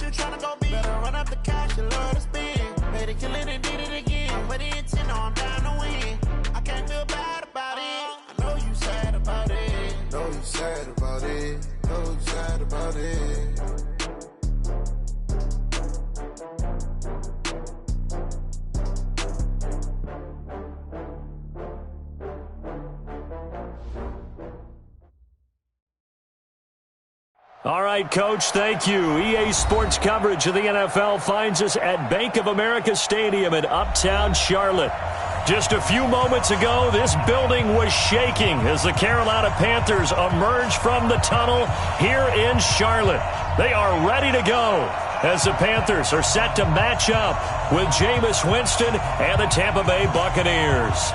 you tryna go big. Better run up the cash, you love to spend. Made it, kill it, and did it again. Put the intent, know I'm down to win. I can't feel bad about it. I know you sad about it. Know you sad about it. Know you sad about it. All right, Coach, thank you. EA Sports coverage of the NFL finds us at Bank of America Stadium in Uptown Charlotte. Just a few moments ago, this building was shaking as the Carolina Panthers emerged from the tunnel here in Charlotte. They are ready to go as the Panthers are set to match up with Jameis Winston and the Tampa Bay Buccaneers.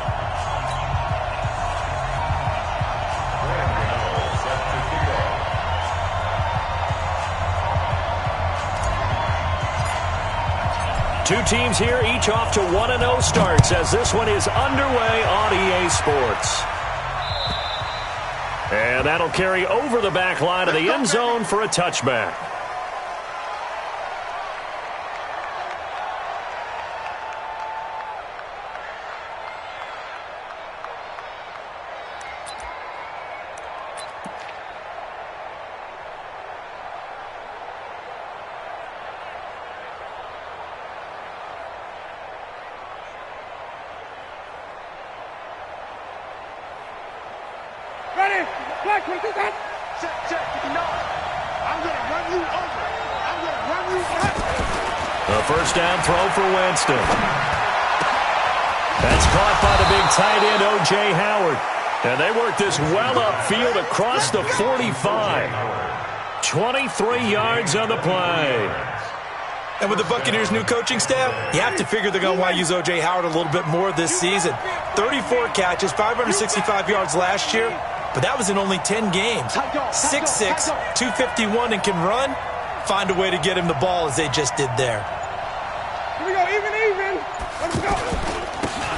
Two teams here, each off to 1-0 starts as this one is underway on EA Sports. And that'll carry over the back line of the end zone for a touchback. The first down throw for Winston. That's caught by the big tight end, O.J. Howard. And they work this well upfield across the 45. 23 yards on the play. And with the Buccaneers' new coaching staff, you have to figure they're going to want to use O.J. Howard a little bit more this season. 34 catches, 565 yards last year, but that was in only 10 games. 6'6", 251, and can run. Find a way to get him the ball as they just did there. Here we go, even. Let's go.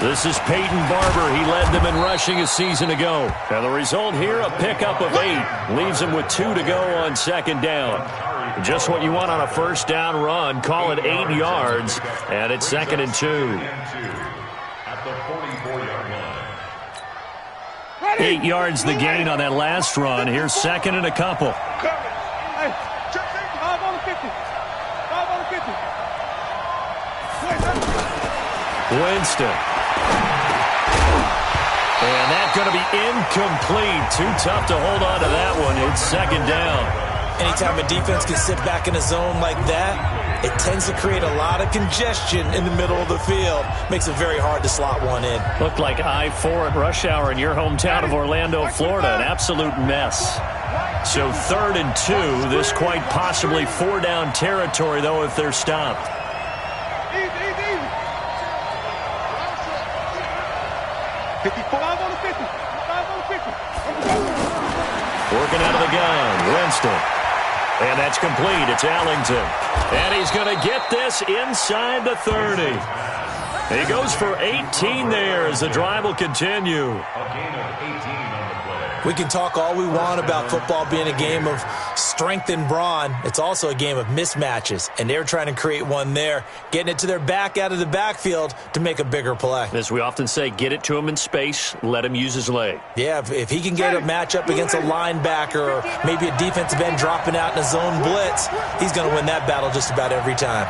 This is Peyton Barber. He led them in rushing a season ago. And the result here, a pickup of 8. Leaves them with 2 to go on second down. Just what you want on a first down run. Call it 8 yards, and it's 2nd and 2. At the 44-yard line. 8 yards the gain on that last run. Here's 2nd and a couple. Hey, 5 on the 50. 5 on the 50. Winston. And that's going to be incomplete. Too tough to hold on to that one. It's 2nd down. Anytime a defense can sit back in a zone like that, it tends to create a lot of congestion in the middle of the field. Makes it very hard to slot one in. Looked like I-4 at rush hour in your hometown of Orlando, Florida. An absolute mess. So 3rd and 2. This quite possibly 4-down territory, though, if they're stopped. Easy. 55 on the 50. 5 on the 50. Working out of the gun, Winston. And that's complete. It's Allington. And he's going to get this inside the 30. He goes for 18 there as the drive will continue. A gain of 18 on the play. We can talk all we want about football being a game of strength and brawn. It's also a game of mismatches, and they're trying to create one there, getting it to their back out of the backfield to make a bigger play. As we often say, get it to him in space, let him use his leg. Yeah, if he can get a matchup against a linebacker or maybe a defensive end dropping out in a zone blitz, he's going to win that battle just about every time.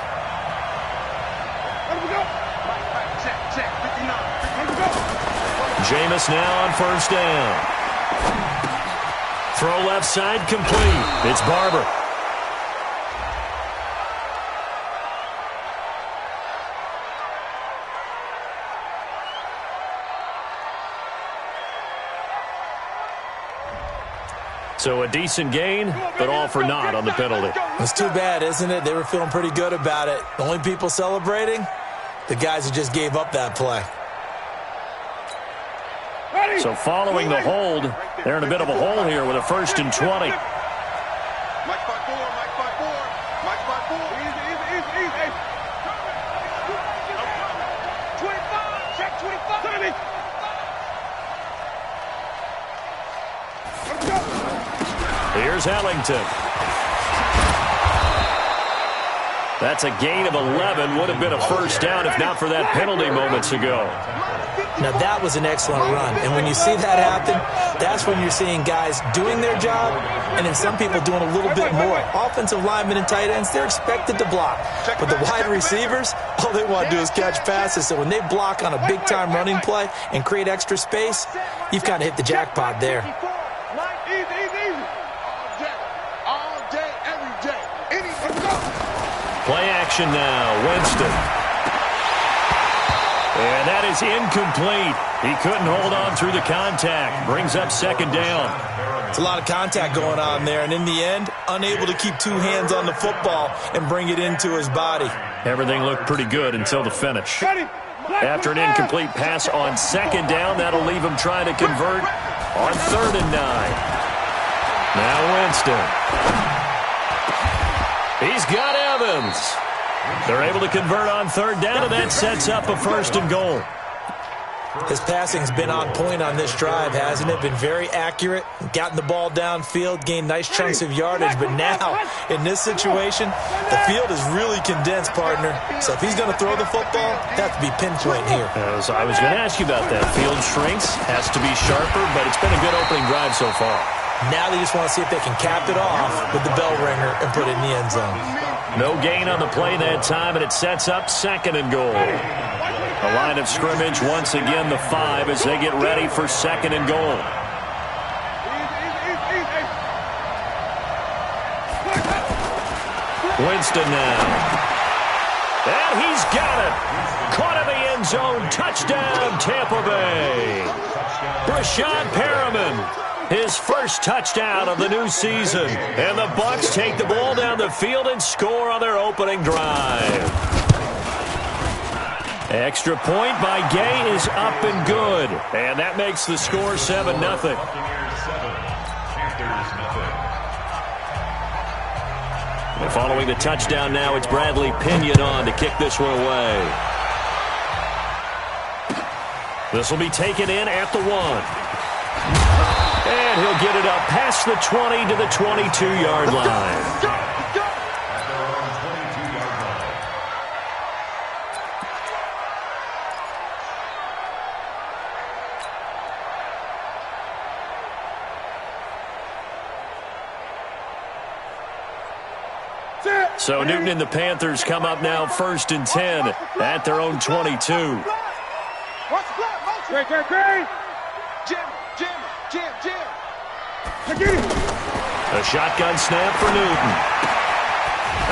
Jameis now on first down. Throw left side complete. It's Barber. So a decent gain, but all for naught on the penalty. It's too bad, isn't it? They were feeling pretty good about it. The only people celebrating, the guys who just gave up that play. So following the hold, they're in a bit of a hole here with a 1st and 20. Mike 5-4. Easy. 25. Check 25. Let's go. Here's Allington. That's a gain of 11. Would have been a first down if not for that penalty moments ago. Now, that was an excellent run. And when you see that happen, that's when you're seeing guys doing their job and then some people doing a little bit more. Offensive linemen and tight ends, they're expected to block. But the wide receivers, all they want to do is catch passes. So when they block on a big-time running play and create extra space, you've kind of hit the jackpot there. Play action now. Winston. And that is incomplete. He couldn't hold on through the contact. Brings up second down. It's a lot of contact going on there, and in the end, unable to keep two hands on the football and bring it into his body. Everything looked pretty good until the finish. After an incomplete pass on second down, that'll leave him trying to convert on 3rd and 9. Now Winston. He's got Evans. They're able to convert on 3rd down, and that sets up a 1st and goal. His passing's been on point on this drive, hasn't it? Been very accurate, gotten the ball downfield, gained nice chunks of yardage. But now, in this situation, the field is really condensed, partner. So if he's going to throw the football, it has to be pinpoint here. I was going to ask you about that. Field shrinks, has to be sharper, but it's been a good opening drive so far. Now they just want to see if they can cap it off with the bell ringer and put it in the end zone. No gain on the play that time, and it sets up 2nd and goal. The line of scrimmage once again the 5 as they get ready for 2nd and goal. Winston now. And he's got it. Caught in the end zone. Touchdown, Tampa Bay. Brashad Perriman. His first touchdown of the new season. And the Bucs take the ball down the field and score on their opening drive. Extra point by Gay is up and good. And that makes the score 7-0. And following the touchdown now, it's Bradley Pinion on to kick this one away. This will be taken in at the 1. And he'll get it up past the 20 to the 22-yard line. So Newton and the Panthers come up now 1st and 10 at their own 22. A shotgun snap for Newton.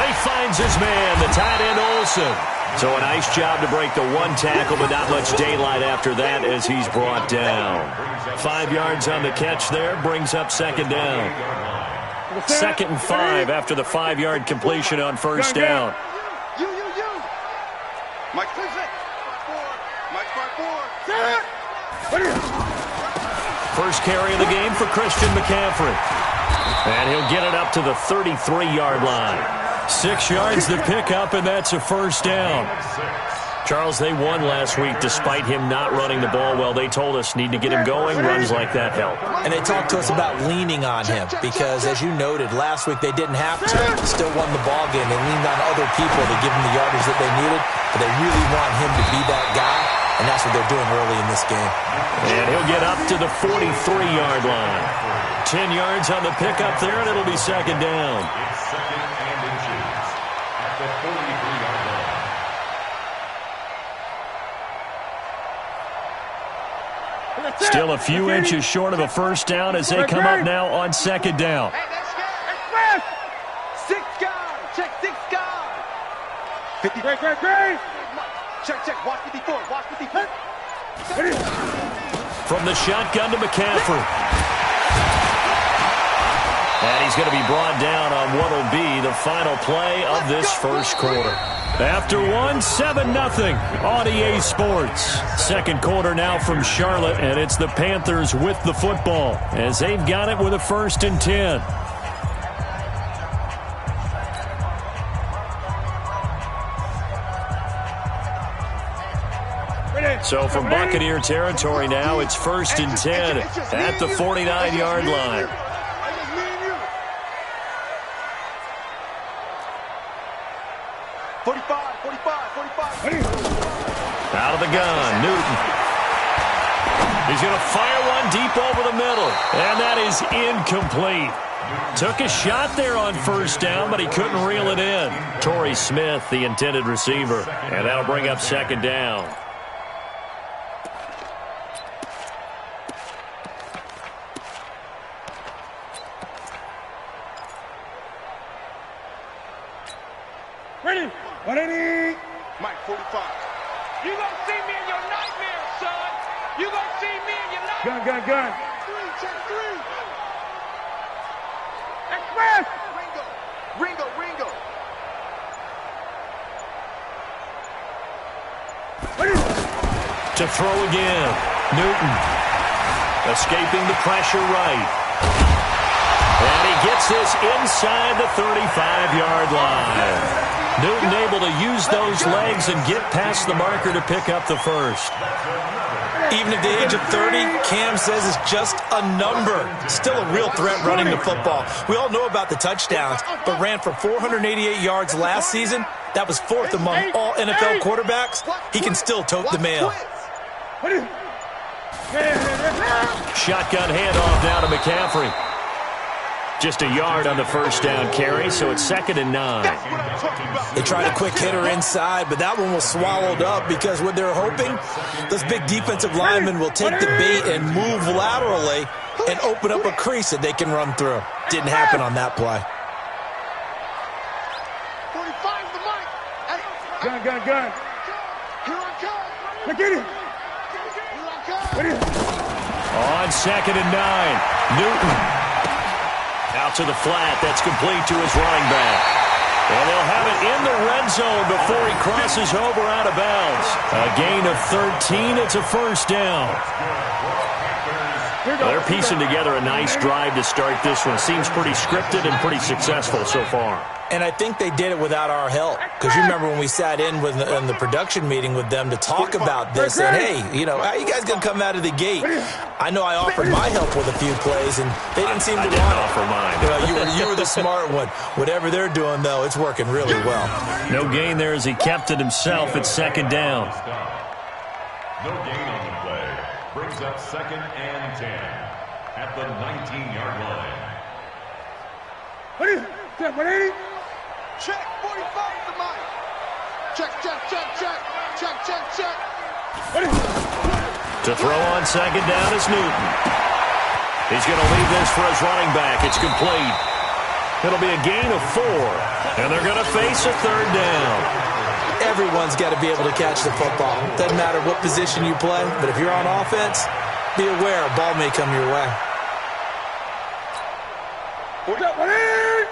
He finds his man, the tight end Olsen. So a nice job to break the 1 tackle, but not much daylight after that as he's brought down. 5 yards on the catch there, brings up 2nd down. 2nd and 5 after the 5-yard completion on 1st down. First carry of the game for Christian McCaffrey. And he'll get it up to the 33-yard line. 6 yards to pick up, and that's a 1st down. Charles, they won last week despite him not running the ball well. They told us need to get him going. Runs like that help. And they talked to us about leaning on him because, as you noted, last week they didn't have to. Still won the ball game. They leaned on other people to give them the yardage that they needed, but they really want him to be that guy, and that's what they're doing early in this game. And he'll get up to the 43-yard line. 10 yards on the pickup there, and it'll be 2nd down. It's 2nd and inches at the 43-yard line. Still a few inches short of a 1st down as they come up now on 2nd down. Express! 6 guard! Check 6 guard! 50. Great! Check. Watch 54. Watch 54. From the shotgun to McCaffrey. And he's going to be brought down on what will be the final play of this first quarter. After 7-0 on EA Sports. 2nd quarter now from Charlotte, and it's the Panthers with the football as they've got it with a 1st and 10. So from Buccaneer territory now, it's 1st and 10 at the 49-yard line. 45, 45, 45. Out of the gun, Newton. He's going to fire one deep over the middle, and that is incomplete. Took a shot there on first down, but he couldn't reel it in. Torrey Smith, the intended receiver, and that'll bring up second down. Ready? 180. Mike, 45. You gonna see me in your nightmares, son. You gonna see me in your nightmares. Gun. 3, check 3. Express. Ringo. To throw again. Newton. Escaping the pressure right. And he gets this inside the 35-yard line. Newton able to use those legs and get past the marker to pick up the first. Even at the age of 30, Cam says it's just a number. Still a real threat running the football. We all know about the touchdowns, but ran for 488 yards last season. That was 4th among all NFL quarterbacks. He can still tote the mail. Shotgun handoff now to McCaffrey. Just a yard on the first down carry, so it's 2nd and 9. They tried a quick hitter inside, but that one was swallowed up because what they're hoping, those big defensive linemen will take the bait and move laterally and open up a crease that they can run through. Didn't happen on that play. 45 the mic. Gun. Here I come. Look at it. Here I come. On 2nd and 9, Newton. Out to the flat. That's complete to his running back. And they'll have it in the red zone before he crosses over out of bounds. A gain of 13. It's a first down. Well, they're piecing together a nice drive to start this one. Seems pretty scripted and pretty successful so far. And I think they did it without our help. Because you remember when we sat in the production meeting with them to talk about this. And, hey, how you guys going to come out of the gate? I know I offered my help with a few plays, and they didn't seem to want it. Offer mine. You were the smart one. Whatever they're doing, though, it's working really well. No gain there as he kept it himself at 2nd down. No gain on the play. Brings up 2nd and 10 at the 19-yard line. What is it? 180? Check, 45 the mic. Check. What is it? To throw on 2nd down is Newton. He's going to leave this for his running back. It's complete. It'll be a gain of 4. And they're going to face a 3rd down. Everyone's got to be able to catch the football. Doesn't matter what position you play, but if you're on offense, be aware a ball may come your way. What's up, ready?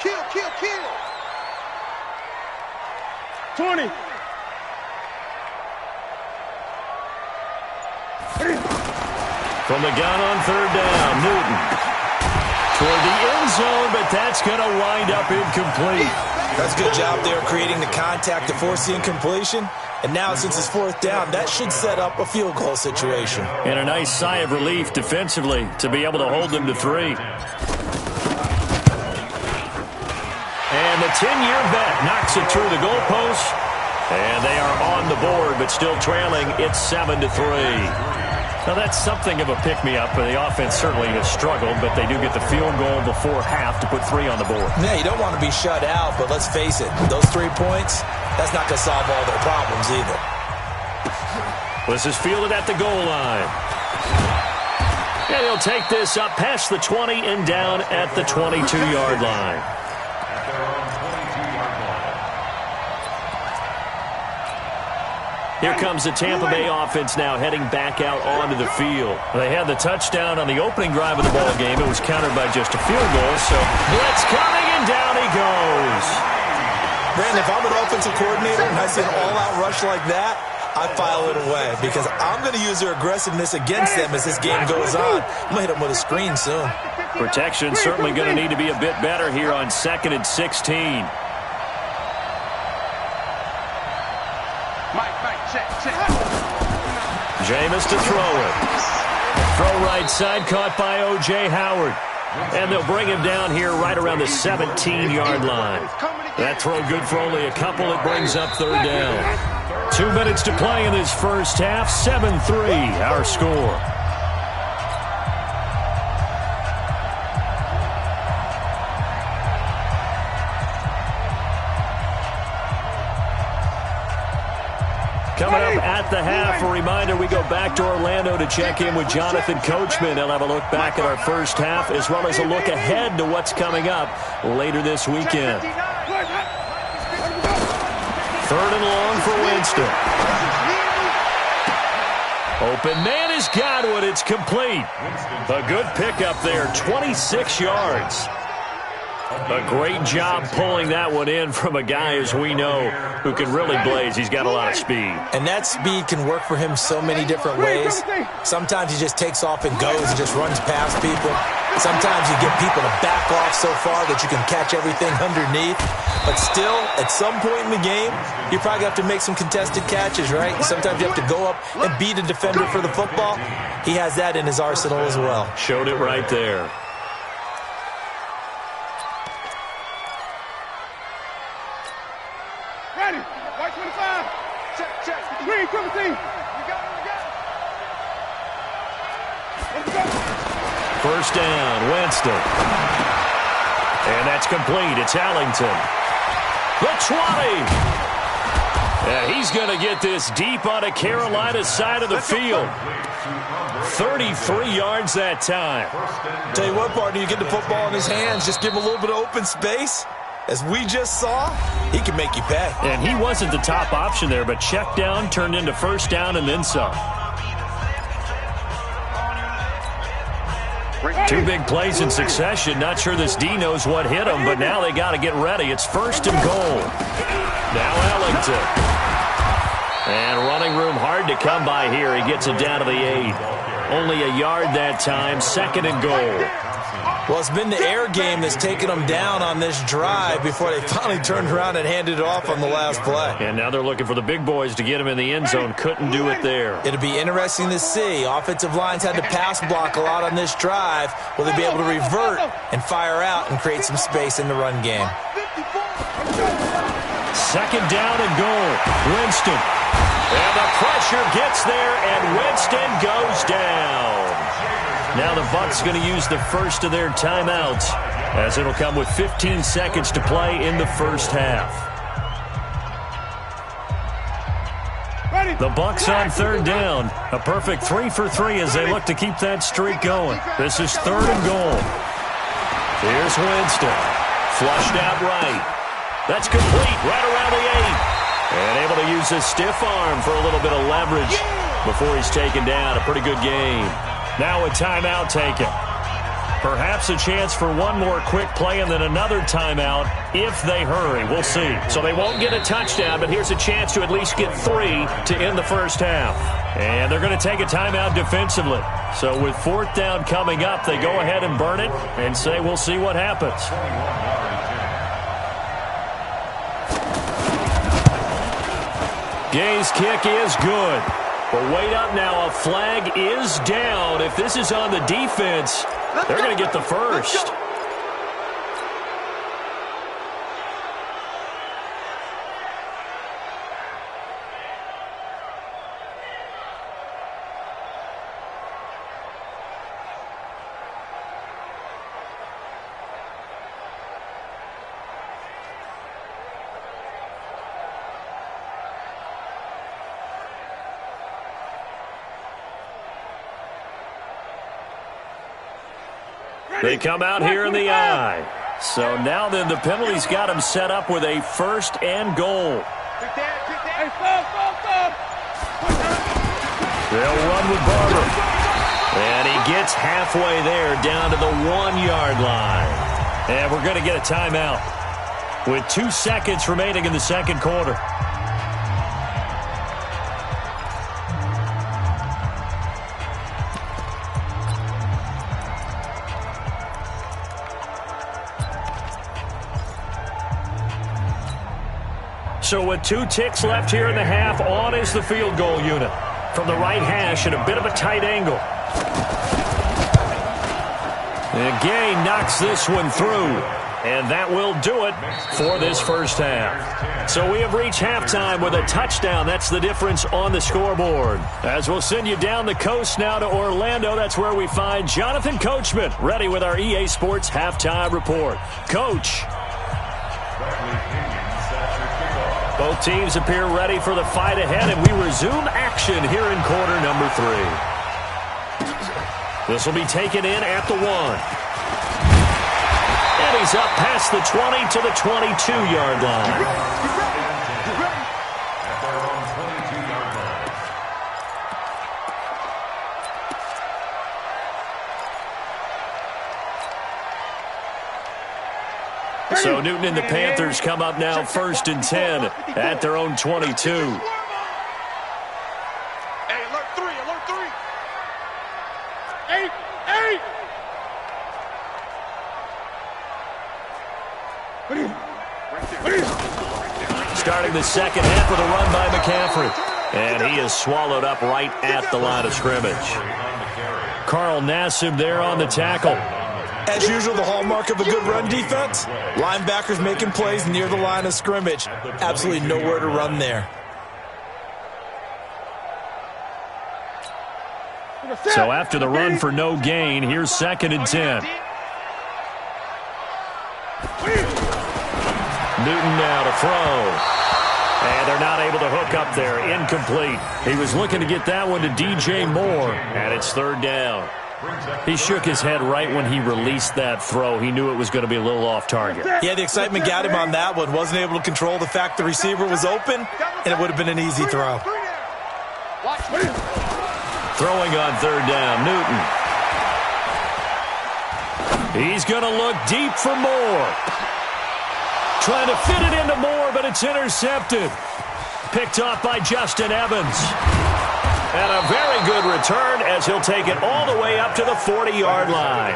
Kill. 20. From the gun on 3rd down, Newton. Toward the end zone, but that's going to wind up incomplete. That's a good job there creating the contact to force the incompletion. And now, since it's 4th down, that should set up a field goal situation. And a nice sigh of relief defensively to be able to hold them to 3. And the 10-year vet knocks it through the goalpost. And they are on the board, but still trailing. It's 7-3. Now, that's something of a pick-me-up. The offense certainly has struggled, but they do get the field goal before half to put 3 on the board. Yeah, you don't want to be shut out, but let's face it. Those 3 points, that's not going to solve all their problems either. This is fielded at the goal line. And he'll take this up past the 20 and down at the 22-yard line. Here comes the Tampa Bay offense now heading back out onto the field. They had the touchdown on the opening drive of the ball game. It was countered by just a field goal, so blitz coming, and down he goes. Brandon, if I'm an offensive coordinator and I see an all-out rush like that, I file it away because I'm going to use their aggressiveness against them as this game goes on. I'm going to hit them with a screen soon. Protection certainly going to need to be a bit better here on 2nd and 16. Jameis to throw it. Throw right side, caught by O.J. Howard. And they'll bring him down here right around the 17-yard line. That throw good for only a couple. It brings up third down. 2 minutes to play in this first half. 7-3, our score. Coming up at the half, a reminder, we go back to Orlando to check in with Jonathan Coachman. He'll have a look back at our first half as well as a look ahead to what's coming up later this weekend. Third and long for Winston. Open man is Godwin. It's complete. A good pickup there, 26 yards. A great job pulling that one in from a guy, as we know, who can really blaze. He's got a lot of speed. And that speed can work for him so many different ways. Sometimes he just takes off and goes and just runs past people. Sometimes you get people to back off so far that you can catch everything underneath. But still, at some point in the game, you probably have to make some contested catches, right? Sometimes you have to go up and beat a defender for the football. He has that in his arsenal as well. Showed it right there. Ready. White 25. Check. Green, come see. We got it. Let's go. First down, Winston. And that's complete. It's Ellington. The 20. He's going to get this deep on a Carolina side of the field. 33 yards that time. Tell you what, partner, you get the football in his hands, just give him a little bit of open space. As we just saw, he can make you pay. And he wasn't the top option there, but check down turned into first down and then some. 2 big plays in succession. Not sure this D knows what hit him, but now they got to get ready. It's first and goal. Now Ellington. And running room hard to come by here. He gets it down to the 8. Only a yard that time. Second and goal. Well, it's been the air game that's taken them down on this drive before they finally turned around and handed it off on the last play. And now they're looking for the big boys to get him in the end zone. Couldn't do it there. It'll be interesting to see. Offensive lines had to pass block a lot on this drive. Will they be able to revert and fire out and create some space in the run game? Second down and goal. Winston. And the pressure gets there, and Winston goes down. Now the Bucs going to use the first of their timeouts, as it'll come with 15 seconds to play in the first half. The Bucs on third down. A perfect 3 for 3 as they look to keep that streak going. This is third and goal. Here's Winston. Flushed out right. That's complete right around the 8. And able to use his stiff arm for a little bit of leverage before he's taken down. A pretty good game. Now a timeout taken. Perhaps a chance for one more quick play and then another timeout if they hurry. We'll see. So they won't get a touchdown, but here's a chance to at least get 3 to end the first half. And they're going to take a timeout defensively. So with fourth down coming up, they go ahead and burn it and say we'll see what happens. Gay's kick is good. But wait up now. A flag is down. If this is on the defense, they're going to get the first. They come out here in the eye. So now then the penalty's got him set up with a first and goal. They'll run with Barber. And he gets halfway there down to the 1-yard line. And we're going to get a timeout with 2 seconds remaining in the second quarter. So with 2 ticks left here in the half, on is the field goal unit. From the right hash at a bit of a tight angle. And Gay knocks this one through. And that will do it for this first half. So we have reached halftime with a touchdown. That's the difference on the scoreboard. As we'll send you down the coast now to Orlando, that's where we find Jonathan Coachman ready with our EA Sports halftime report. Coach. Both teams appear ready for the fight ahead, and we resume action here in quarter number 3. This will be taken in at the 1. And he's up past the 20 to the 22-yard line. So Newton and the Panthers come up now 1st and 10 at their own 22. Hey, alert 3, alert 3. 8, 8. Starting the second half with a run by McCaffrey. And he is swallowed up right at the line of scrimmage. Carl Nassib there on the tackle. As usual, the hallmark of a good run defense, linebackers making plays near the line of scrimmage. Absolutely nowhere to run there. So after the run for no gain, here's 2nd and 10. Newton now to throw. And they're not able to hook up there. Incomplete. He was looking to get that one to DJ Moore. And it's 3rd down. He shook his head right when he released that throw. He knew it was going to be a little off target. Yeah, the excitement got him on that one. Wasn't able to control the fact the receiver was open, and it would have been an easy throw. Throwing on 3rd down, Newton. He's going to look deep for Moore. Trying to fit it into Moore, but it's intercepted. Picked off by Justin Evans. And a very good return as he'll take it all the way up to the 40-yard line.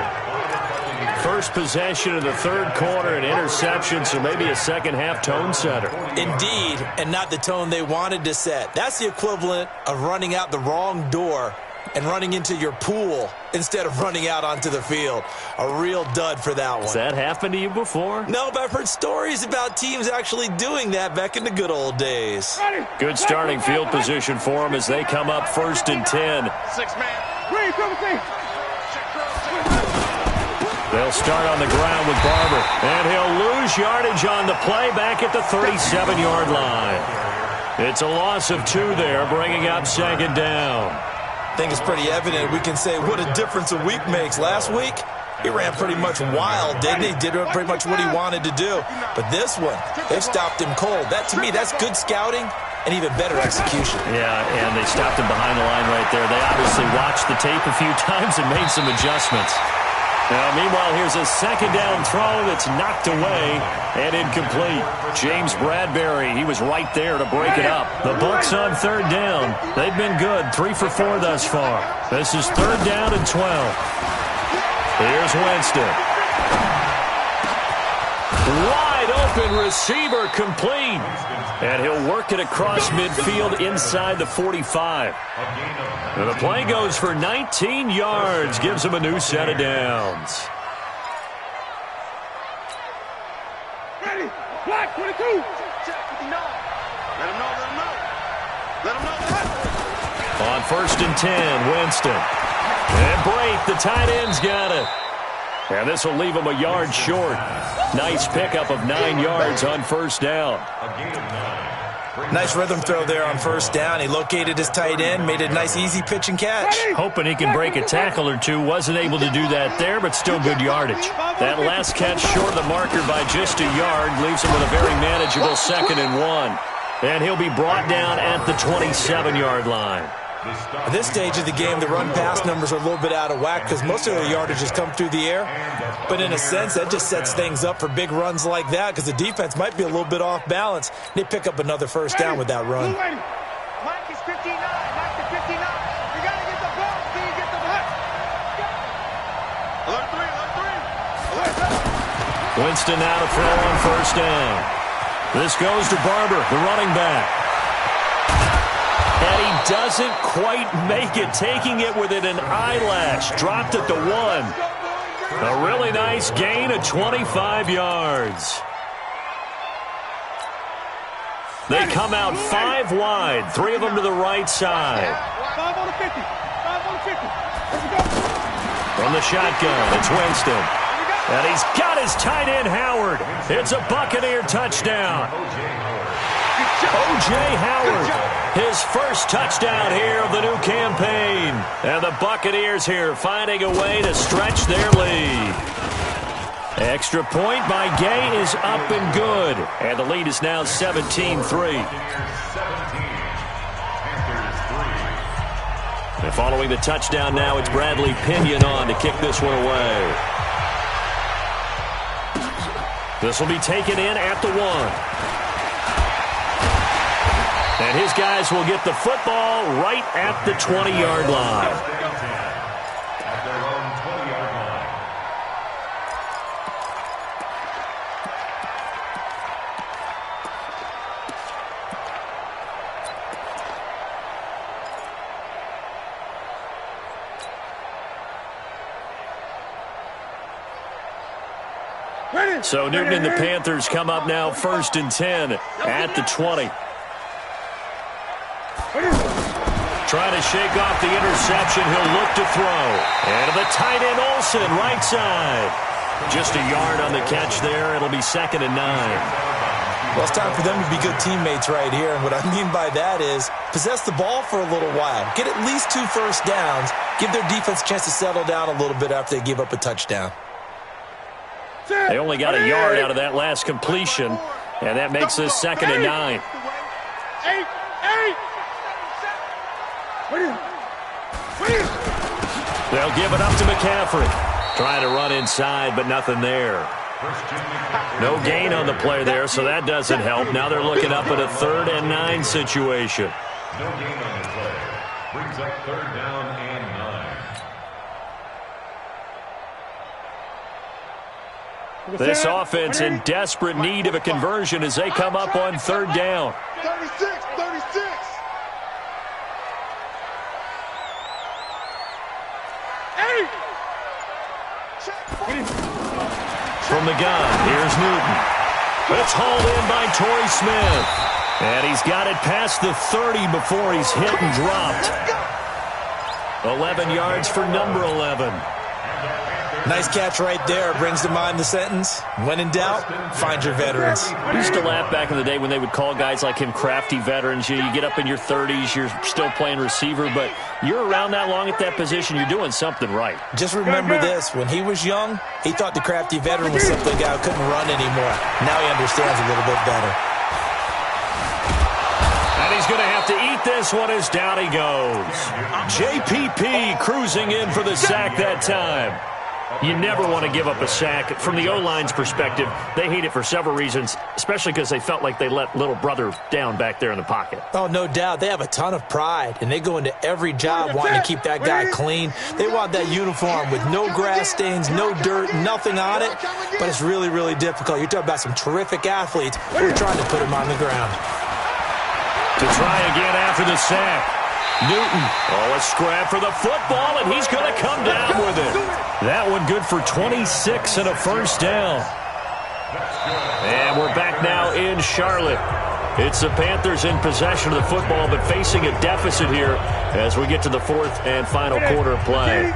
First possession of the 3rd quarter, an interception, so maybe a second-half tone setter. Indeed, and not the tone they wanted to set. That's the equivalent of running out the wrong door and running into your pool instead of running out onto the field. A real dud for that one. Has that happened to you before? No, but I've heard stories about teams actually doing that back in the good old days. Good starting field position for them as they come up 1st and 10. 6-man. They'll start on the ground with Barber. And he'll lose yardage on the play back at the 37-yard line. It's a loss of 2 there, bringing up 2nd down. I think it's pretty evident. We can say what a difference a week makes. Last week, he ran pretty much wild, didn't he? Did pretty much what he wanted to do. But this one, they've stopped him cold. That, to me, that's good scouting and even better execution. Yeah, and they stopped him behind the line right there. They obviously watched the tape a few times and made some adjustments. Now, meanwhile, here's a 2nd down throw that's knocked away and incomplete. James Bradbury, he was right there to break it up. The Bucs on 3rd down. They've been good, 3 for 4 thus far. This is 3rd down and 12. Here's Winston. Wide open receiver complete. And he'll work it across midfield inside the 45. And the play goes for 19 yards. Gives him a new set of downs. Ready. Black 22. Let him know. Let him know. On 1st and 10, Winston. And Brake, the tight end's got it. And this will leave him a yard short. Nice pickup of 9 yards on 1st down. Nice rhythm throw there on 1st down. He located his tight end, made a nice easy pitch and catch. Hoping he can break a tackle or two. Wasn't able to do that there, but still good yardage. That last catch short of the marker by just a yard leaves him with a very manageable 2nd and 1. And he'll be brought down at the 27-yard line. At this stage of the game, the run-pass numbers are a little bit out of whack because most of their yardage has come through the air. But in a sense, that just sets things up for big runs like that because the defense might be a little bit off balance. They pick up another 1st down with that run. Mike is 59. Mike is 59. You got to get the ball. Can you get the ball? Alert 3. Winston now to throw on 1st down. This goes to Barber, the running back. And he doesn't quite make it, taking it within an eyelash. Dropped at the 1. A really nice gain of 25 yards. They come out 5 wide, 3 of them to the right side. 5 on the 50. 5 on the 50. Let's go. From the shotgun, it's Winston. And he's got his tight end, Howard. It's a Buccaneer touchdown. O.J. Howard, his first touchdown here of the new campaign. And the Buccaneers here finding a way to stretch their lead. Extra point by Gay is up and good. And the lead is now 17-3. And following the touchdown now, it's Bradley Pinion on to kick this one away. This will be taken in at the 1. And his guys will get the football right at the 20-yard line. At their own 20-yard line. So Newton and the Panthers come up now 1st and 10 at the 20. Trying to shake off the interception. He'll look to throw. And the tight end Olsen, right side. Just a yard on the catch there. It'll be 2nd and 9. Well, it's time for them to be good teammates right here. And what I mean by that is possess the ball for a little while. Get at least 2 first downs. Give their defense a chance to settle down a little bit after they give up a touchdown. They only got a yard out of that last completion, and that makes this 2nd and 9. 8. They'll give it up to McCaffrey. Trying to run inside, but nothing there. No gain on the play there, so that doesn't help. Now they're looking up at a 3rd and 9 situation. No gain on the play. Brings up 3rd down and 9. This offense in desperate need of a conversion as they come up on 3rd down. 36. From the gun, here's Newton. It's hauled in by Torrey Smith. And he's got it past the 30 before he's hit and dropped. 11 yards for number 11. Nice catch right there. Brings to mind the sentence, when in doubt, find your veterans. We used to laugh back in the day when they would call guys like him crafty veterans. You get up in your 30s, you're still playing receiver, but you're around that long at that position, you're doing something right. Just remember this. When he was young, he thought the crafty veteran was simply a guy who couldn't run anymore. Now he understands a little bit better. And he's going to have to eat this one as down he goes. JPP cruising in for the sack that time. You never want to give up a sack. From the O-line's perspective, they hate it for several reasons, especially because they felt like they let little brother down back there in the pocket. Oh, no doubt. They have a ton of pride, and they go into every job wanting to keep that guy clean. They want that uniform with no grass stains, no dirt, nothing on it, but it's really, really difficult. You're talking about some terrific athletes who are trying to put him on the ground. To try again after the sack. Newton, a scrap for the football, and he's going to come down with it. That one good for 26 and a first down. And we're back now in Charlotte. It's the Panthers in possession of the football, but facing a deficit here as we get to the 4th and final quarter of play.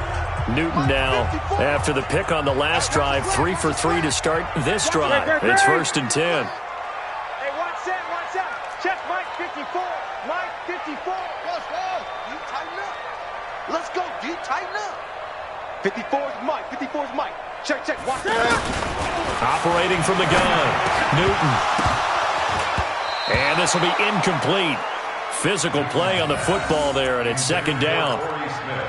Newton now, after the pick on the last drive, 3 for 3 to start this drive. It's 1st and 10. Hey, watch out. Check Mike 54. Mike 54. What's wrong? You tighten up. Let's go. You tighten up. 54's Mike. 54's Mike. Check. Watch out. Operating from the gun. Newton. And this will be incomplete. Physical play on the football there, and it's 2nd down.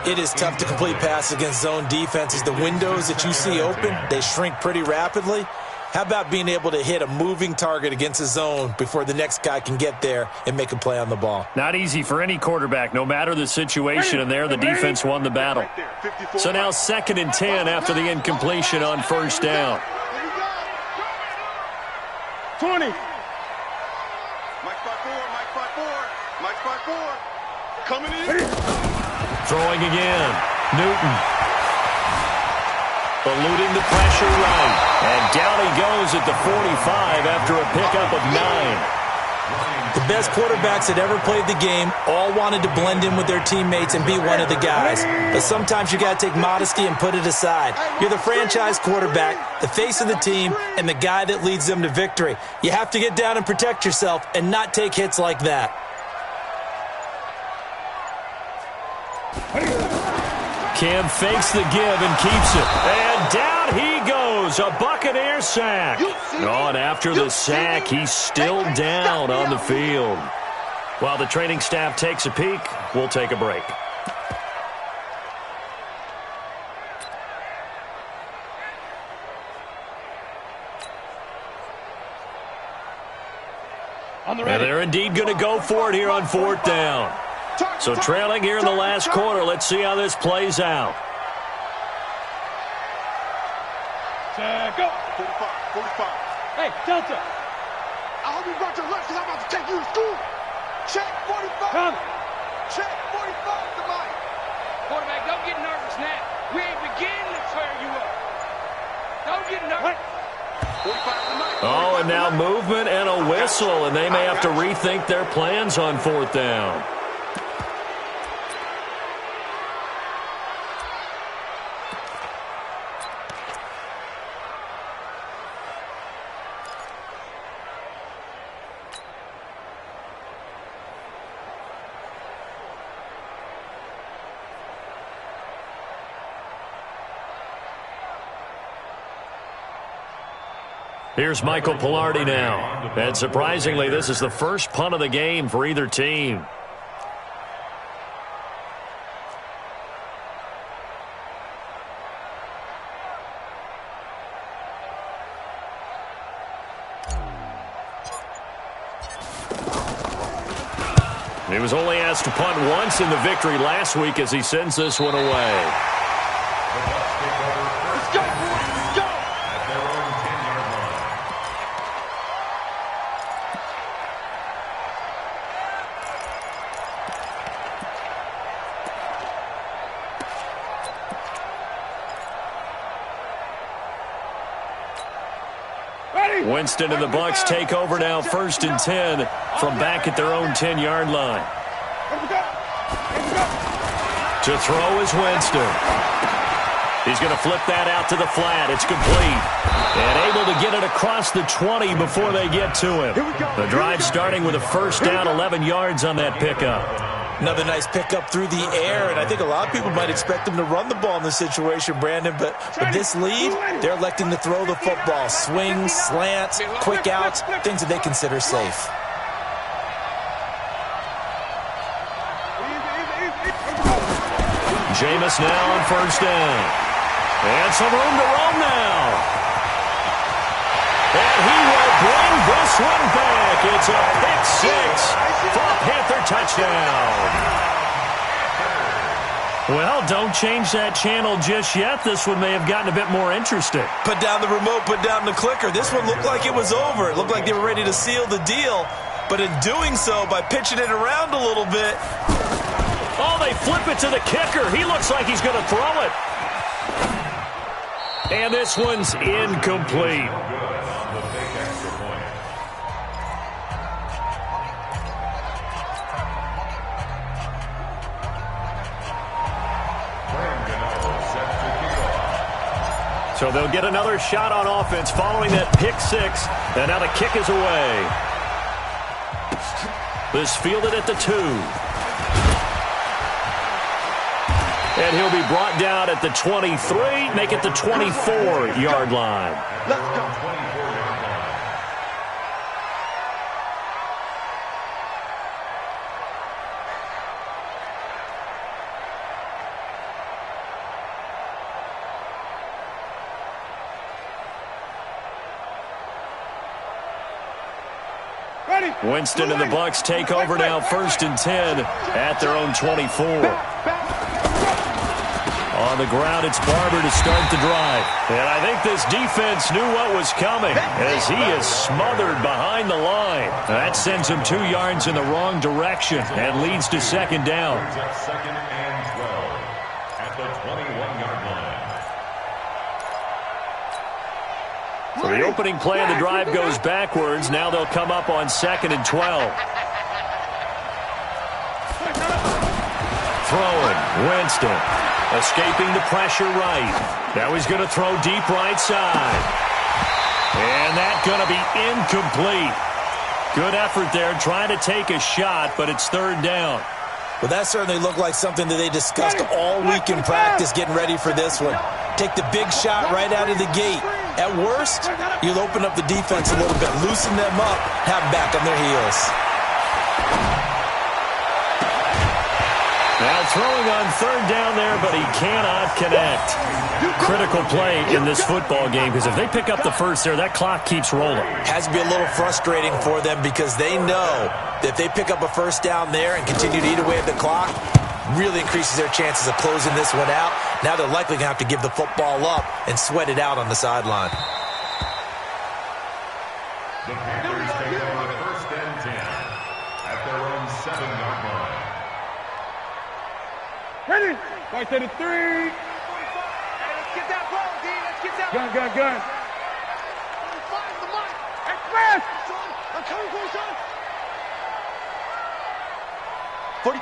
It is tough to complete passes against zone defenses. The windows that you see open, they shrink pretty rapidly. How about being able to hit a moving target against a zone before the next guy can get there and make a play on the ball? Not easy for any quarterback, no matter the situation, and there the defense won the battle. So now 2nd and 10 after the incompletion on 1st down. 20. Mike 5-4. Coming in. Throwing again. Newton. eluding the pressure right. And down he goes at the 45 after a pickup of 9. The best quarterbacks that ever played the game all wanted to blend in with their teammates and be one of the guys. But sometimes you got to take modesty and put it aside. You're the franchise quarterback, the face of the team, and the guy that leads them to victory. You have to get down and protect yourself and not take hits like that. Cam fakes the give and keeps it. And down he goes, a Buccaneer sack. Oh, and after the sack, he's still down on the field. While the training staff takes a peek, we'll take a break. And they're indeed going to go for it here on 4th down. So trailing here in the last quarter. Let's see how this plays out. Go. 45. Hey, Delta. I hope you brought your lunch because I'm about to take you to school. Check 45. Come. Check 45 to Mike. Quarterback, don't get nervous now. We ain't beginning to tear you up. Don't get nervous. 45 to Mike. Oh, and now movement and a whistle, and they may have to rethink their plans on 4th down. Here's Michael Pilardi now. And surprisingly, this is the first punt of the game for either team. He was only asked to punt once in the victory last week as he sends this one away. Winston and the Bucs take over now, 1st and 10 from back at their own 10-yard line. To throw is Winston. He's going to flip that out to the flat. It's complete. And able to get it across the 20 before they get to him. The drive starting with a 1st down, 11 yards on that pickup. Another nice pickup through the air, and I think a lot of people might expect them to run the ball in this situation, Brandon, but with this lead, they're electing to throw the football. Swings, slants, quick outs, things that they consider safe. Jameis now on 1st down. And some room to roam now. And he will bring this one back. It's a pick 6 for a Panther touchdown. Well, don't change that channel just yet. This one may have gotten a bit more interesting. Put down the remote, put down the clicker. This one looked like it was over. It looked like they were ready to seal the deal. But in doing so, by pitching it around a little bit. Oh, they flip it to the kicker. He looks like he's going to throw it. And this one's incomplete. So they'll get another shot on offense following that pick 6. And now the kick is away. This fielded at the 2. And he'll be brought down at the 23, make it the 24-yard line. Let's go. 24-yard line. Winston and the Bucs take over now, 1st and 10 at their own 24. On the ground, it's Barber to start the drive. And I think this defense knew what was coming as he is smothered behind the line. That sends him 2 yards in the wrong direction and leads to 2nd down. 2nd and 12 at the 21-yard line. So the opening play of the drive goes backwards. Now they'll come up on 2nd and 12. Throwing, Winston. Escaping the pressure right. Now he's going to throw deep right side. And that's going to be incomplete. Good effort there trying to take a shot, but it's 3rd down. Well, that certainly looked like something that they discussed all week in practice getting ready for this one. Take the big shot right out of the gate. At worst, you'll open up the defense a little bit, loosen them up, have them back on their heels. Now throwing on 3rd down there, but he cannot connect. Critical play in this football game because if they pick up the first there, that clock keeps rolling. Has to be a little frustrating for them because they know that if they pick up a first down there and continue to eat away at the clock, really increases their chances of closing this one out. Now they're likely going to have to give the football up and sweat it out on the sideline. The Panthers take over 1st and 10 at their own 7-yard line. Ready? Right to the 3. Hey, let's get that ball, D. Let's get that ball. Gun. Find the mic. Express. I'm coming for you, son. 45,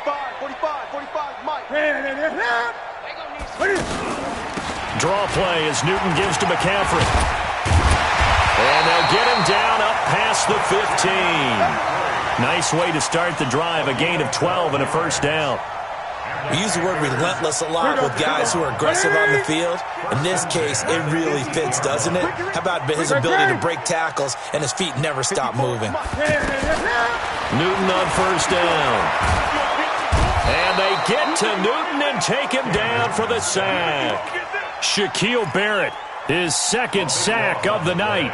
Mike. Draw play as Newton gives to McCaffrey. And they'll get him down up past the 15. Nice way to start the drive, a gain of 12 and a 1st down. We use the word relentless a lot with guys who are aggressive on the field. In this case, it really fits, doesn't it? How about his ability to break tackles and his feet never stop moving? Newton on 1st down. And they get to Newton and take him down for the sack. Shaquille Barrett, his 2nd sack of the night.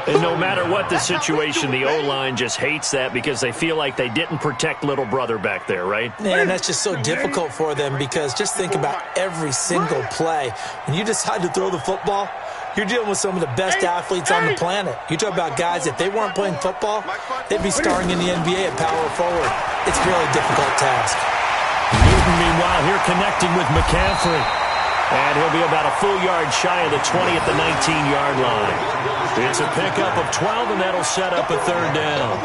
And no matter what the situation, the O-line just hates that because they feel like they didn't protect little brother back there, right? Man, that's just so difficult for them because just think about every single play. When you decide to throw the football, you're dealing with some of the best athletes on the planet. You talk about guys, if they weren't playing football, they'd be starring in the NBA at power forward. It's a really difficult task. Newton, meanwhile, here connecting with McCaffrey. And he'll be about a full yard shy of the 20 at the 19-yard line. It's a pickup of 12, and that'll set up a 3rd down.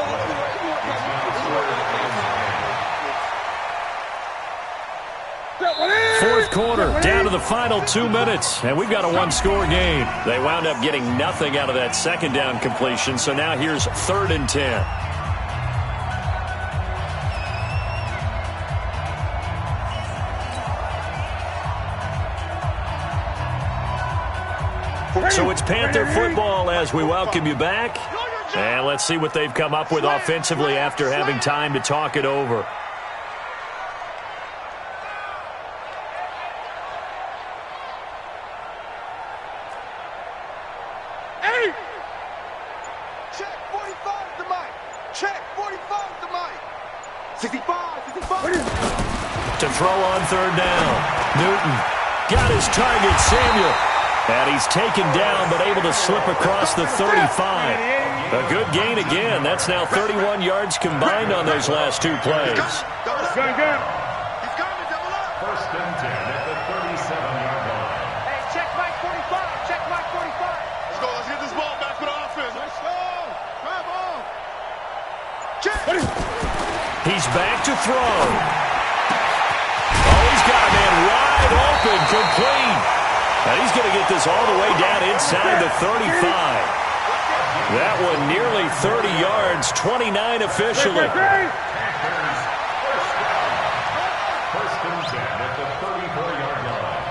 Fourth quarter, down to the final 2 minutes, and we've got a 1-score game. They wound up getting nothing out of that 2nd down completion, so now here's 3rd and 10. So it's Panther football as we welcome you back. And let's see what they've come up with offensively after having time to talk it over. Hey! Check 45 to Mike. Check 45 to Mike. 65. To throw on 3rd down. Newton got his target, Samuel. And he's taken down, but able to slip across the 35. A good gain again. That's now 31 yards combined on those last 2 plays. He's coming, double up. 1st and 10 at the 37-yard line. Hey, check Mike 45. Check Mike 45. Let's go. Let's get this ball back for the offense. Let's go. Grab on. Check. He's back to throw. Oh, he's got a man wide open, complete. And he's going to get this all the way down inside the 35. That one nearly 30 yards, 29 officially. First and 10 at the 34-yard line.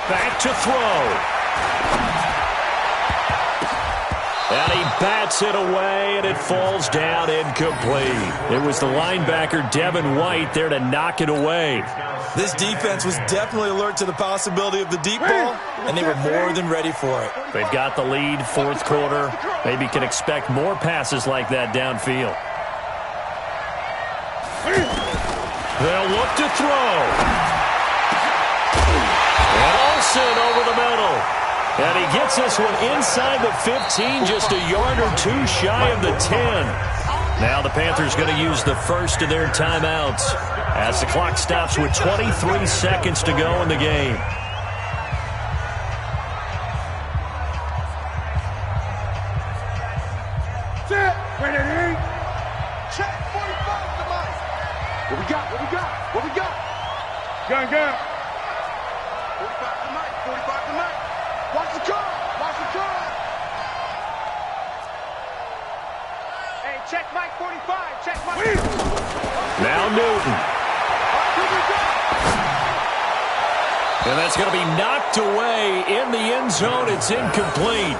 Back to throw. And he bats it away, and it falls down incomplete. It was the linebacker, Devin White, there to knock it away. This defense was definitely alert to the possibility of the deep ball, and they were more than ready for it. They've got the lead, 4th quarter. Maybe can expect more passes like that downfield. They'll look to throw. And Olsen over the middle. And he gets this one inside the 15, just a yard or 2 shy of the 10. Now the Panthers going to use the first of their timeouts as the clock stops with 23 seconds to go in the game. Check, 45 to Mike. What we got? What we got? What we got? Gun. 45 to Mike. 45 to Mike. Watch the car. Watch the car. Hey, check Mike 45. Check Mike. Now Newton. And that's going to be knocked away in the end zone. It's incomplete.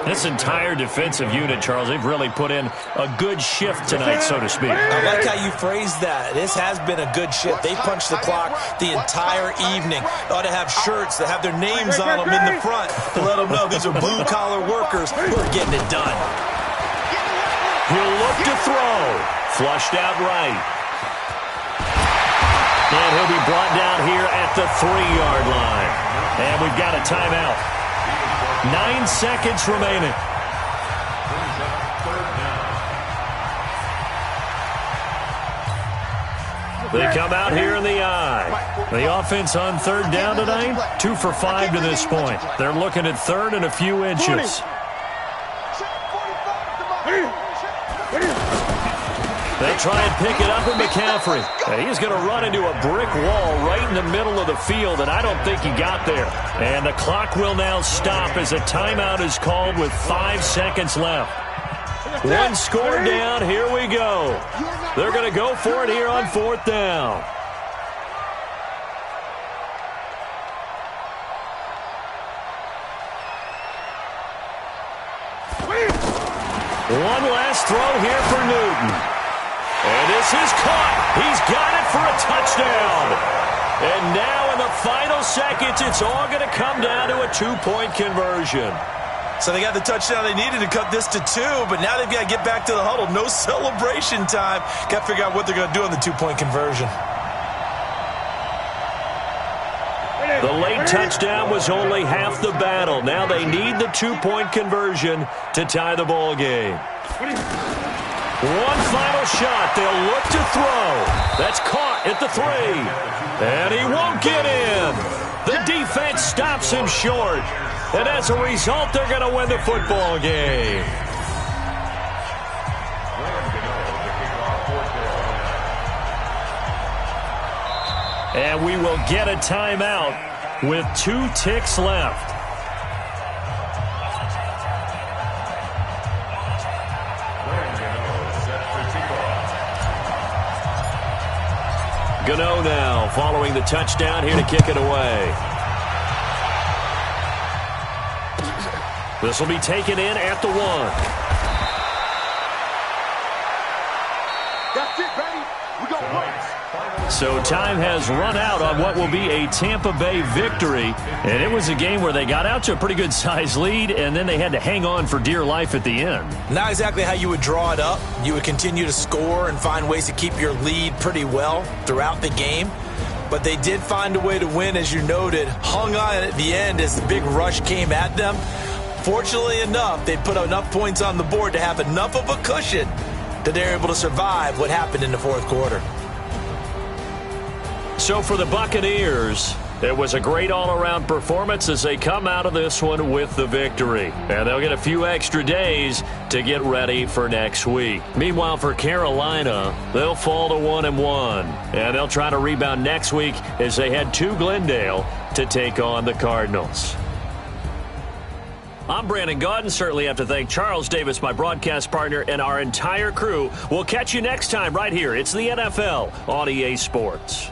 This entire defensive unit, Charles, they've really put in a good shift tonight, so to speak. I like how you phrased that. This has been a good shift. They punched the clock the entire evening. They ought to have shirts that have their names on them in the front to let them know these are blue-collar workers who are getting it done. He'll look to throw. Flushed out right. And he'll be brought down here at the 3-yard line. And we've got a timeout. 9 seconds remaining. They come out here in the eye. The offense on third down tonight, 2 for 5 to this point. They're looking at third and a few inches. They try and pick it up in McCaffrey. He's going to run into a brick wall right in the middle of the field, and I don't think he got there. And the clock will now stop as a timeout is called with 5 seconds left. One score down. Here we go. They're going to go for it here on 4th down. One last throw here for Newton. And this is caught. He's got it for a touchdown. And now in the final seconds, it's all going to come down to a 2-point conversion. So they got the touchdown they needed to cut this to 2, but now they've got to get back to the huddle. No celebration time. Got to figure out what they're going to do on the 2-point conversion. The late touchdown was only half the battle. Now they need the 2-point conversion to tie the ball game. One final shot. They'll look to throw. That's caught at the 3. And he won't get in. The defense stops him short. And as a result, they're going to win the football game. And we will get a timeout with 2 ticks left. Gano now following the touchdown here to kick it away. This will be taken in at the 1. That's it, baby. We got points. So time has run out on what will be a Tampa Bay victory. And it was a game where they got out to a pretty good size lead, and then they had to hang on for dear life at the end. Not exactly how you would draw it up. You would continue to score and find ways to keep your lead pretty well throughout the game. But they did find a way to win, as you noted. Hung on at the end as the big rush came at them. Fortunately enough, they put enough points on the board to have enough of a cushion that they're able to survive what happened in the 4th quarter. So for the Buccaneers, it was a great all-around performance as they come out of this one with the victory. And they'll get a few extra days to get ready for next week. Meanwhile, for Carolina, they'll fall to 1-1. And they'll try to rebound next week as they head to Glendale to take on the Cardinals. I'm Brandon Gaudin. Certainly have to thank Charles Davis, my broadcast partner, and our entire crew. We'll catch you next time right here. It's the NFL on EA Sports.